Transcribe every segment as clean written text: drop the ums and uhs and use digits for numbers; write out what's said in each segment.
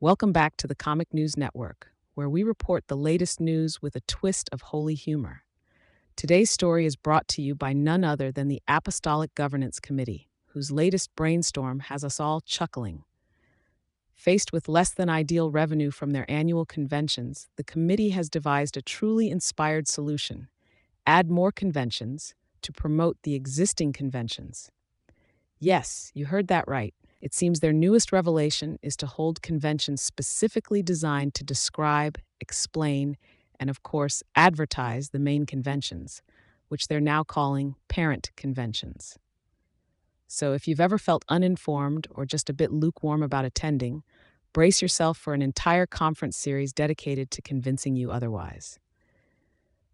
Welcome back to the Comic News Network, where we report the latest news with a twist of holy humor. Today's story is brought to you by none other than the Apostolic Governance Committee, whose latest brainstorm has us all chuckling. Faced with less than ideal revenue from their annual conventions, the committee has devised a truly inspired solution: add more conventions to promote the existing conventions. Yes, you heard that right. It seems their newest revelation is to hold conventions specifically designed to describe, explain, and of course, advertise the main conventions, which they're now calling parent conventions. So if you've ever felt uninformed or just a bit lukewarm about attending, brace yourself for an entire conference series dedicated to convincing you otherwise.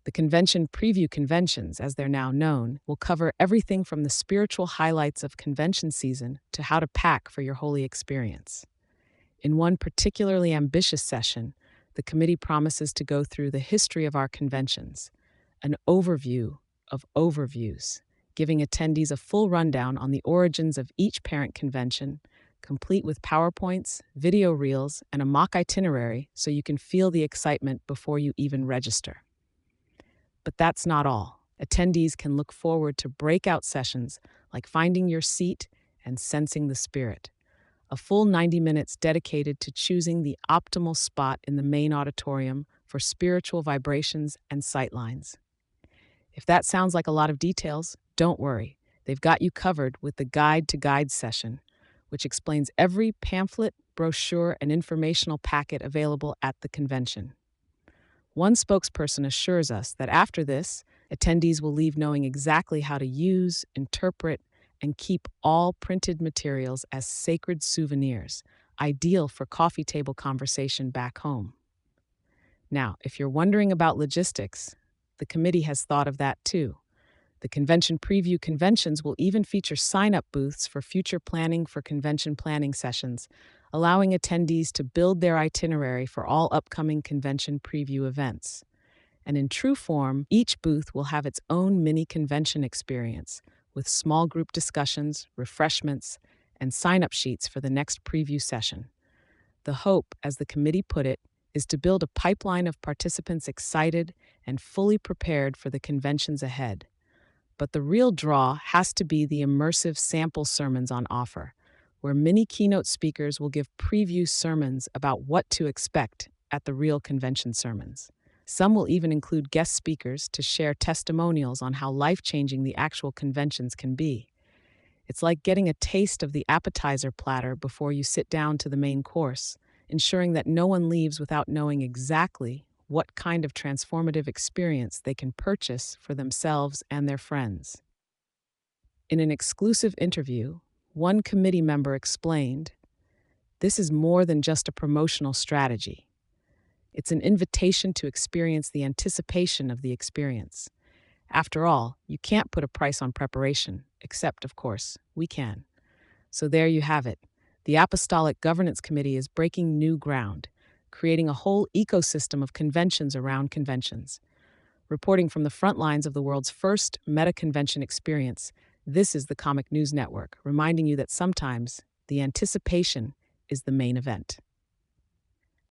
The convention preview conventions, as they're now known, will cover everything from the spiritual highlights of convention season to how to pack for your holy experience. In one particularly ambitious session, the committee promises to go through the history of our conventions, an overview of overviews, giving attendees a full rundown on the origins of each parent convention, complete with PowerPoints, video reels, and a mock itinerary so you can feel the excitement before you even register. But that's not all. Attendees can look forward to breakout sessions like finding your seat and sensing the spirit. A full 90 minutes dedicated to choosing the optimal spot in the main auditorium for spiritual vibrations and sightlines. If that sounds like a lot of details, don't worry. They've got you covered with the Guide to Guide session, which explains every pamphlet, brochure, and informational packet available at the convention. One spokesperson assures us that after this, attendees will leave knowing exactly how to use, interpret, and keep all printed materials as sacred souvenirs, ideal for coffee table conversation back home. Now, if you're wondering about logistics, the committee has thought of that too. The convention preview conventions will even feature sign-up booths for future planning for convention planning sessions, allowing attendees to build their itinerary for all upcoming convention preview events. And in true form, each booth will have its own mini convention experience, with small group discussions, refreshments, and sign-up sheets for the next preview session. The hope, as the committee put it, is to build a pipeline of participants excited and fully prepared for the conventions ahead. But the real draw has to be the immersive sample sermons on offer, where many keynote speakers will give preview sermons about what to expect at the real convention sermons. Some will even include guest speakers to share testimonials on how life-changing the actual conventions can be. It's like getting a taste of the appetizer platter before you sit down to the main course, ensuring that no one leaves without knowing exactly what kind of transformative experience they can purchase for themselves and their friends. In an exclusive interview, one committee member explained, "This is more than just a promotional strategy. It's an invitation to experience the anticipation of the experience. After all, you can't put a price on preparation, except, of course, we can." So there you have it. The Apostolic Governance Committee is breaking new ground, creating a whole ecosystem of conventions around conventions. Reporting from the front lines of the world's first meta-convention experience, this is the Comic News Network, reminding you that sometimes the anticipation is the main event.